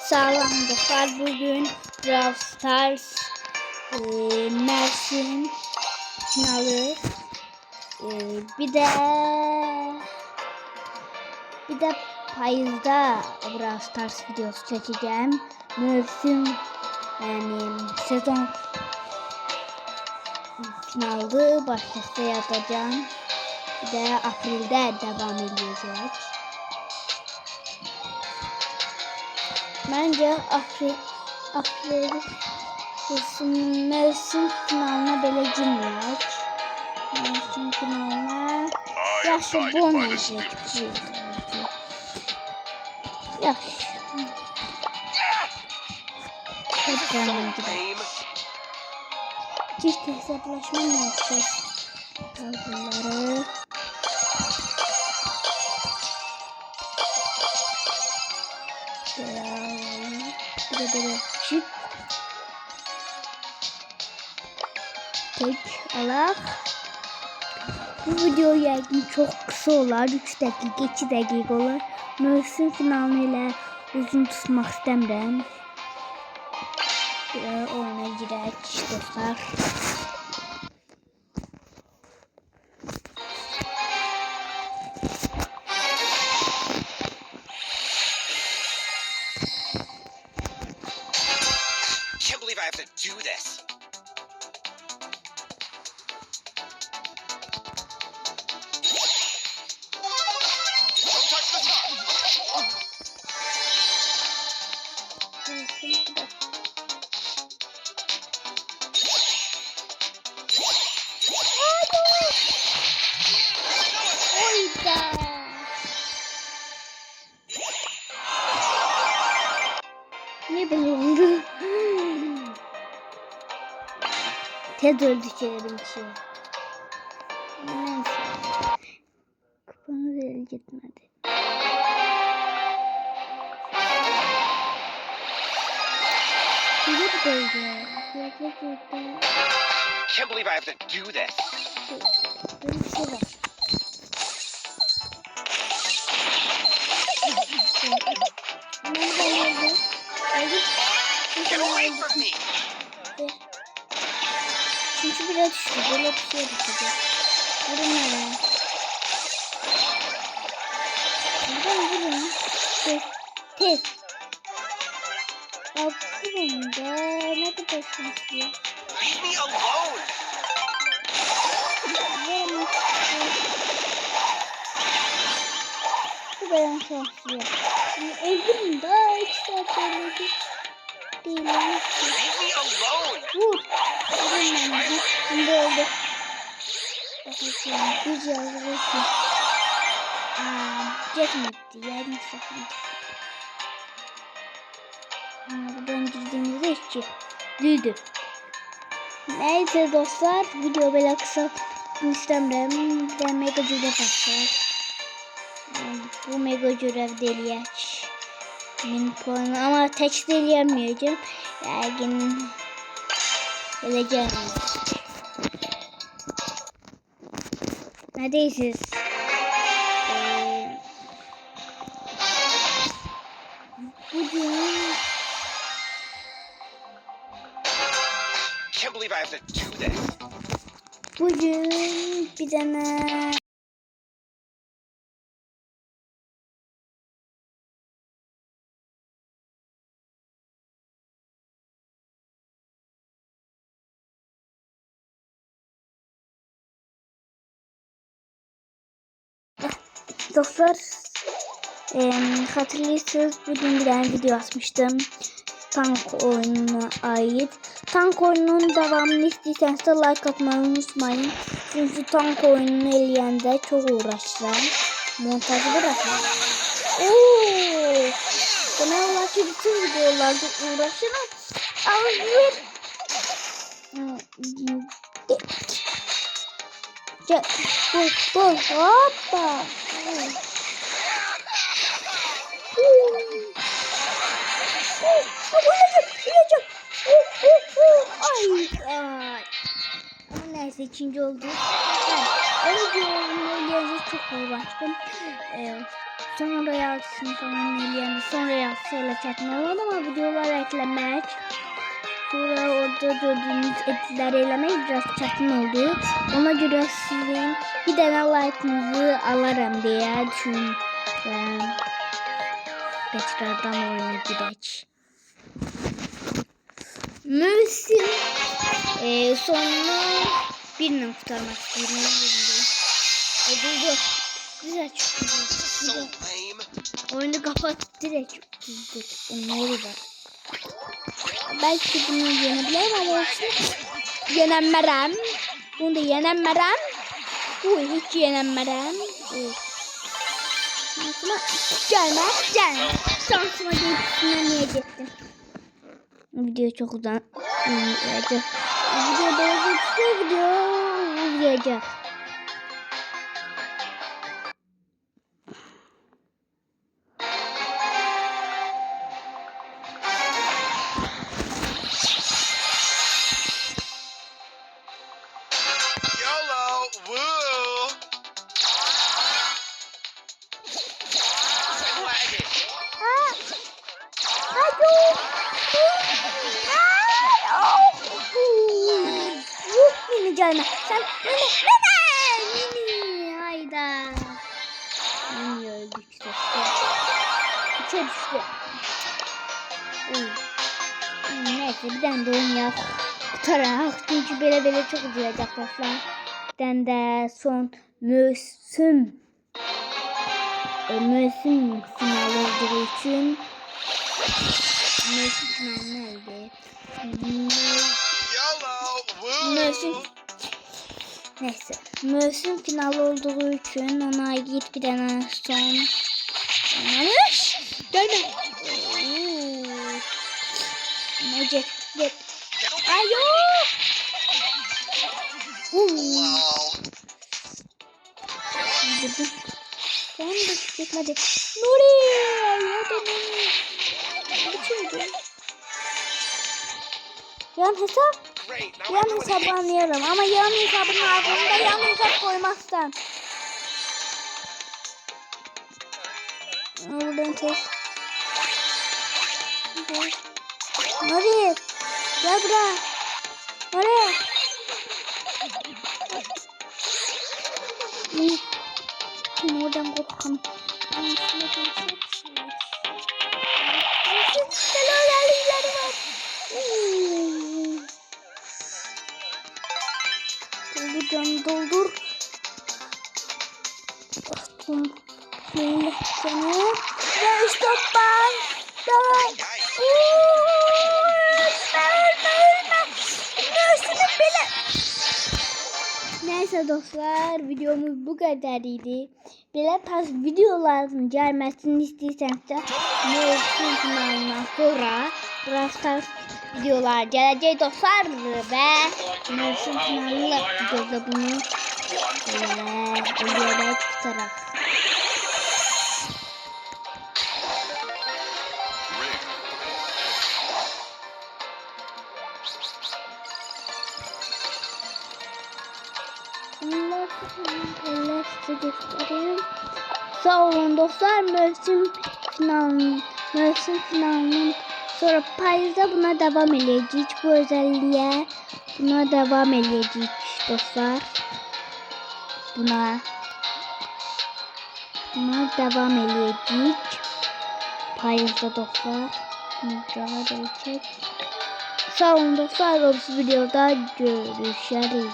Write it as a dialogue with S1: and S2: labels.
S1: Sağlam dostlar, bugün Brawl Stars Mersin finalı, bir de payızda Brawl Stars videosu çekeceğim. Mersin yani sezon finalde başlıkta yapacağım. Bir de April'de devam edecek. Bence April Mersin finaline böyle girmiyor. Mersin finaline yaşı bu olmayacak. Yaş. Hadi hemen gidelim. Çift hesaplaşma mı yapacağız? Bunları. Böyle çık. Tek alak. Bu video yaygın çok kısa olar. 3 dakika 2 dakika olar. Mersin finalıyla uzun tutmak istemiyorum. Oyuna girək dostlar.
S2: Can't believe I have to do this. Don't touch the top.
S1: Ne bulundu? Ted öldü çevirim için. Neyse. Kupamız el gitmedi. Can't
S2: believe I have to do this. Get away from me.
S1: Çünkü biraz düştü. Böyle bir şey düştü. Vurun ya. Vurun. Tez. Aklımda ne kadar şanslı.
S2: Leave me alone.
S1: Bu bayan şanslı. Öldüm daha 2 saat öldü.
S2: Leave me alone.
S1: Vur. Şimdi öldü. Bakın bir yazı jet mi gitti? Yardım sakın. Buradan girdiğimizde işçi düydü. Neyse dostlar, video böyle kısa istemiyorum. Bir de mega görev yapacağız. Bu mega görev deliyeç. Min puanı ama tek deliyemeyeceğim. Yani geleceğim. Neredeyiz? Bugün
S2: Can't believe I have to do this.
S1: Bugün bir tane dostlar, hatırlıyorsanız bugün bir tane video atmıştım. Tank oyununa ait. Tank oyununun devamını istiyorsanız da like atmayı unutmayın. Çünkü tank oyununu eləyəndə çok uğraşacağım. Montajı bırakıyorum. Demək olar ki bütün videolarda uğraşıram. Hoppa. Ay. Ama neyse ikinci oldu. Önce oyunu çok uğraştım. Sonra yazdım falan, sonra vasıtasıyla çetin olur ama videolar eklemek sonra orada gördüğünüz editler eləmək biraz çetin oldu. Ona göre sizin bir tane like'ınızı alırım diye düşünürüm. Tekrardan oyuna girək. Mövsüm sonunu birinin kurtarmak istiyorum. Dur. Güzel çok
S2: So
S1: güzel.
S2: lame.
S1: Oyunu kapat direkt. Ne olur bak. Belki bunu yenebilirim ama olsun. Yenemərəm. Bunu da yenemərəm. Hiç yenemərəm. Gelme. Şansıma geçtiğine niye gittim? Video çok uzun. Video uzayacak.
S2: YOLO. Woo. I'm lagging.
S1: Mini gelme. Sen mini. Hayda. Mini öldü işte. İçe düştü. Neyse bir tane de oynayaq. Qutarak. Çünkü belə çok uzayacaq dostlar. Bir tane de son mövsüm finalı olduğu için mövsüm finalı neydi?
S2: YOLO. Woo.
S1: Neyse. Mövsüm finalı olduğu için ona ait bir tane son gelme. Gel. Ayo.
S2: Lol.
S1: Vurdum. Tamam da gitmedi. Nuri. Yan hesap.
S2: Great. Now
S1: Yan
S2: everyone
S1: hesabı
S2: hates
S1: anlıyorum ama yan hesabın ardında yan hesap koymazsan. Oradan test. Nuri. Gel buraya. Nuri. Oradan korkam. Doldur. Şöyle seni. Ve işte ben. Davay. Neyse dostlar videomuz bu kadarıydı. Belə tarz videoların gelmesini istiyorsanız da mövsüm finalından sonra biraz tarz videolar gelecek dostlar ve mövsüm finalı videoda bunu videoda tutarak. Size göstereyim. Sağ olun dostlar. Mövsüm finalının sonra payızda buna devam edeceğiz. Bu özelliğe buna devam edeceğiz dostlar. Buna devam edeceğiz. Payızda dostlar. Sağ olun dostlar. Bu videoda görüşürüz.